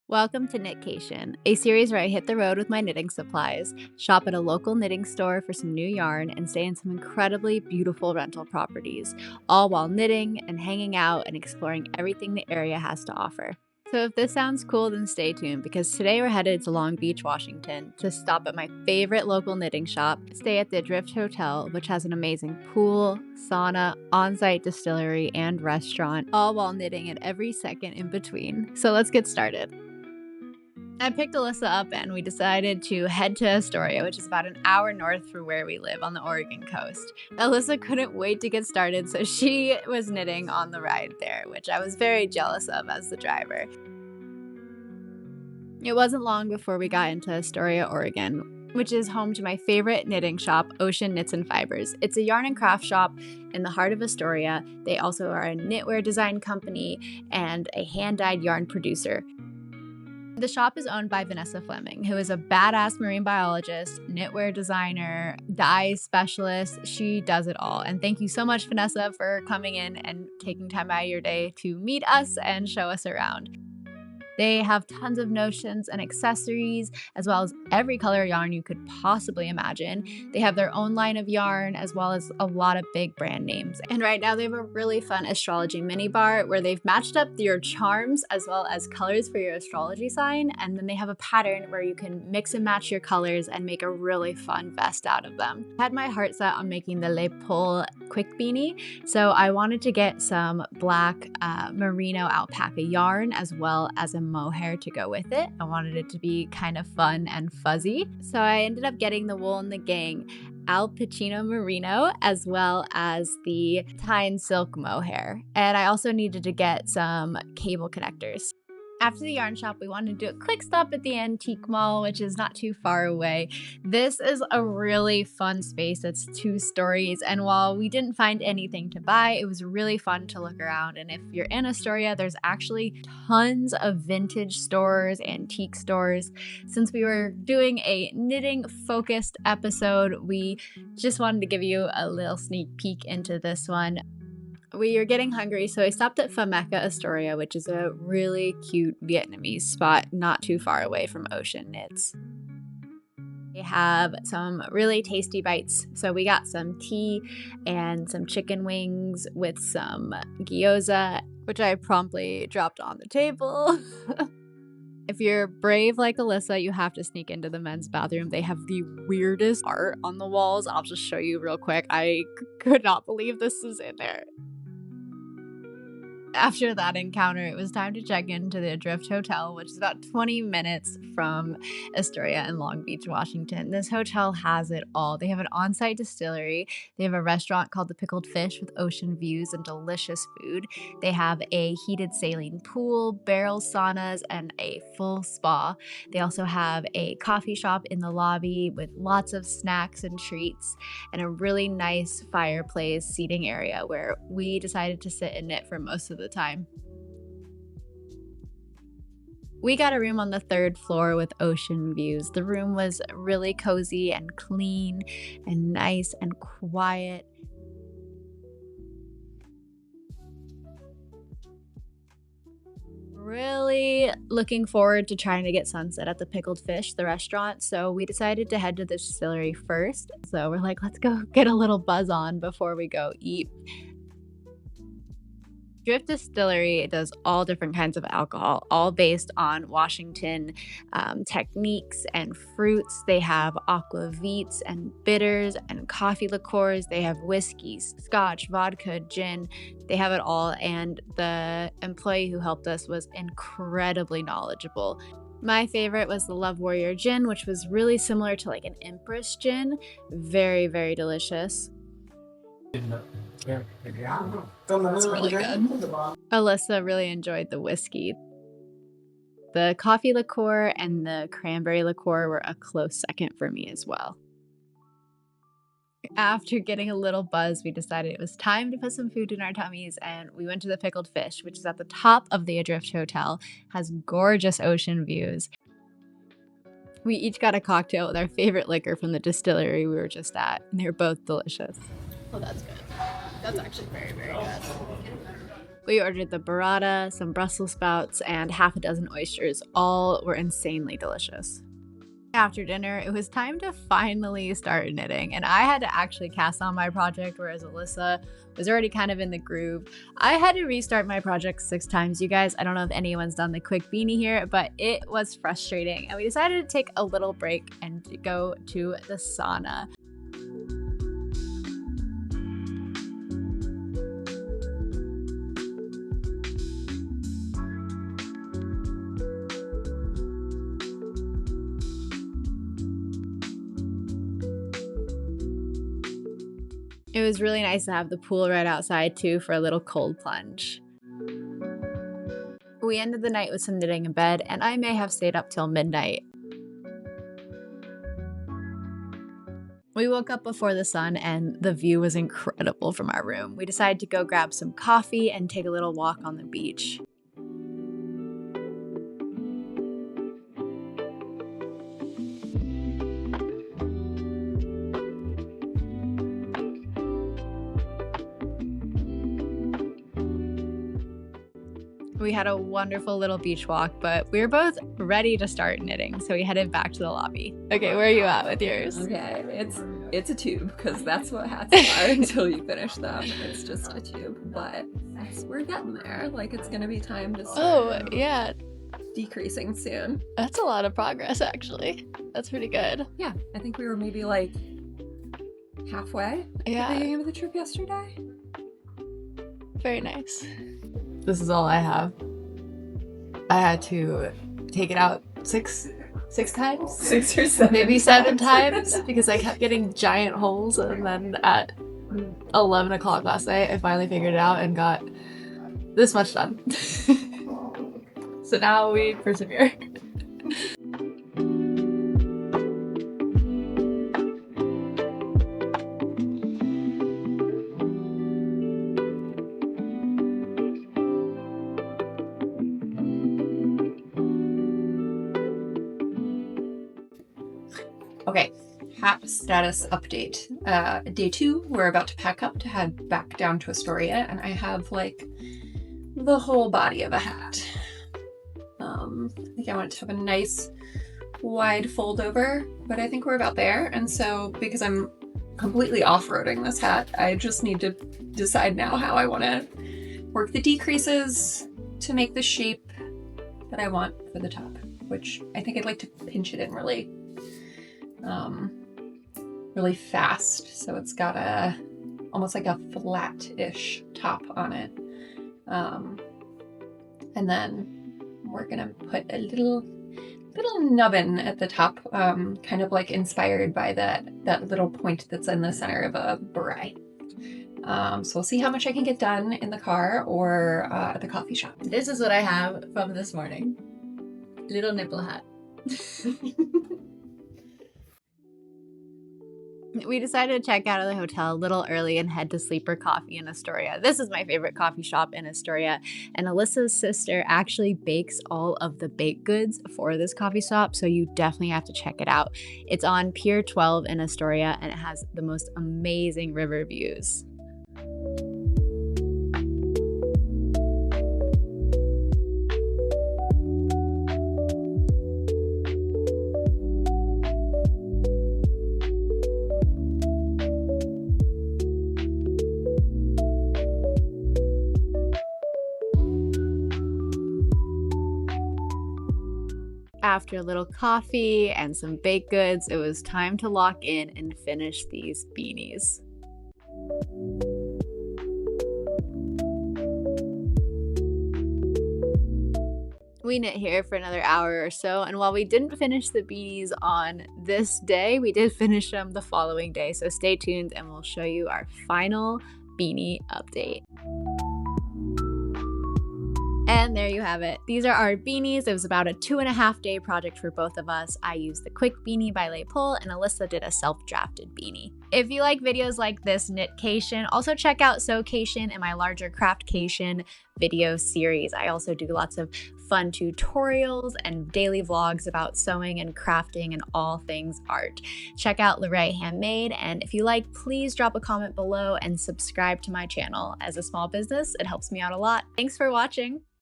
Welcome to Knitcation, a series where I hit the road with my knitting supplies, shop at a local knitting store for some new yarn, and stay in some incredibly beautiful rental properties, all while knitting and hanging out and exploring everything the area has to offer. So if this sounds cool, then stay tuned because today we're headed to Long Beach, Washington to stop at my favorite local knitting shop, stay at the Adrift Hotel, which has an amazing pool, sauna, on-site distillery, and restaurant, all while knitting at every second in between. So let's get started. I picked Alyssa up and we decided to head to Astoria, which is about an hour north from where we live on the Oregon coast. Alyssa couldn't wait to get started, so she was knitting on the ride there, which I was very jealous of as the driver. It wasn't long before we got into Astoria, Oregon, which is home to my favorite knitting shop, Oshen Knits and Fibres. It's a yarn and craft shop in the heart of Astoria. They also are a knitwear design company and a hand-dyed yarn producer. The shop is owned by Vanessa Fleming, who is a badass marine biologist, knitwear designer, dye specialist. She does it all. And thank you so much, Vanessa, for coming in and taking time out of your day to meet us and show us around. They have tons of notions and accessories, as well as every color yarn you could possibly imagine. They have their own line of yarn, as well as a lot of big brand names. And right now they have a really fun astrology mini bar where they've matched up your charms as well as colors for your astrology sign. And then they have a pattern where you can mix and match your colors and make a really fun vest out of them. I had my heart set on making the Le Pole quick beanie, so I wanted to get some black merino alpaca yarn as well as a mohair to go with it. I wanted it to be kind of fun and fuzzy. So I ended up getting the Wool and the Gang Al Pacino Merino as well as the Tyne Silk mohair. And I also needed to get some cable connectors. After the yarn shop, we wanted to do a quick stop at the Antique Mall, which is not too far away. This is a really fun space. It's 2 stories, and while we didn't find anything to buy, it was really fun to look around. And if you're in Astoria, there's actually tons of vintage stores, antique stores. Since we were doing a knitting-focused episode, we just wanted to give you a little sneak peek into this one. We were getting hungry, so I stopped at Pho Mekha, Astoria, which is a really cute Vietnamese spot not too far away from Oshen Knits. They have some really tasty bites. So we got some tea and some chicken wings with some gyoza, which I promptly dropped on the table. If you're brave like Alyssa, you have to sneak into the men's bathroom. They have the weirdest art on the walls. I'll just show you real quick. I could not believe this is in there. After that encounter, it was time to check into the Adrift Hotel, which is about 20 minutes from Astoria and Long Beach, Washington. This hotel has it all. They have an on-site distillery. They have a restaurant called The Pickled Fish with ocean views and delicious food. They have a heated saline pool, barrel saunas, and a full spa. They also have a coffee shop in the lobby with lots of snacks and treats and a really nice fireplace seating area where we decided to sit and knit for most of the time. We got a room on the 3rd floor with ocean views. The room was really cozy and clean and nice and quiet. Really looking forward to trying to get sunset at the Pickled Fish, the restaurant, so we decided to head to the distillery first. So we're like, let's go get a little buzz on before we go eat. Adrift Distillery does all different kinds of alcohol, all based on Washington techniques and fruits. They have aquavits and bitters and coffee liqueurs. They have whiskeys, scotch, vodka, gin. They have it all. And the employee who helped us was incredibly knowledgeable. My favorite was the Love Warrior gin, which was really similar to like an Empress gin. Very, very delicious. That's really good. Alyssa really enjoyed the whiskey. The coffee liqueur and the cranberry liqueur were a close second for me as well. After getting a little buzz, we decided it was time to put some food in our tummies, and we went to the Pickled Fish, which is at the top of the Adrift Hotel, has gorgeous ocean views. We each got a cocktail with our favorite liquor from the distillery we were just at, and they were both delicious. Oh, that's good. That's actually very, very good. We ordered the burrata, some Brussels sprouts, and half a dozen oysters. All were insanely delicious. After dinner, it was time to finally start knitting, and I had to actually cast on my project, whereas Alyssa was already kind of in the groove. I had to restart my project 6 times, you guys. I don't know if anyone's done the quick beanie here, but it was frustrating, and we decided to take a little break and go to the sauna. It was really nice to have the pool right outside too for a little cold plunge. We ended the night with some knitting in bed, and I may have stayed up till midnight. We woke up before the sun, and the view was incredible from our room. We decided to go grab some coffee and take a little walk on the beach. We had a wonderful little beach walk, but we were both ready to start knitting, so we headed back to the lobby. Okay, where are you at with yours? Okay, it's a tube, because that's what hats are until you finish them. It's just a tube, but we're getting there. Like, it's gonna be time to start yeah, decreasing soon. that's a lot of progress, actually. That's pretty good. Yeah, I think we were maybe like halfway at the beginning of the trip yesterday. Very nice. This is all I have. I had to take it out six times? 6 or 7. Maybe 7 times, because I kept getting giant holes, and then at 11 o'clock last night, I finally figured it out and got this much done. So now we persevere. Okay, hat status update. Day 2, we're about to pack up to head back down to Astoria, and I have like the whole body of a hat. I think I want it to have a nice wide fold over, but I think we're about there. And so because I'm completely off-roading this hat, I just need to decide now how I want to work the decreases to make the shape that I want for the top, which I think I'd like to pinch it in really fast, so it's got almost like a flat-ish top on it, and then we're gonna put a little nubbin at the top, kind of like inspired by that little point that's in the center of a beret. So we'll see how much I can get done in the car or at the coffee shop. This is what I have from this morning. Little nipple hat. We decided to check out of the hotel a little early and head to Sleeper Coffee in Astoria. This is my favorite coffee shop in Astoria, and Alyssa's sister actually bakes all of the baked goods for this coffee shop, so you definitely have to check it out. It's on Pier 12 in Astoria, and it has the most amazing river views. After a little coffee and some baked goods, it was time to lock in and finish these beanies. We knit here for another hour or so, and while we didn't finish the beanies on this day, we did finish them the following day, so stay tuned and we'll show you our final beanie update. And And there you have it. These are our beanies. It was about a 2.5 day project for both of us. I used the Quick Beanie by Les Paul, and Alyssa did a self-drafted beanie. If you like videos like this Knitcation, also check out Sewcation and my larger Craftcation video series. I also do lots of fun tutorials and daily vlogs about sewing and crafting and all things art. Check out LaRae Handmade, and if you like, please drop a comment below and subscribe to my channel. As a small business, it helps me out a lot. Thanks for watching.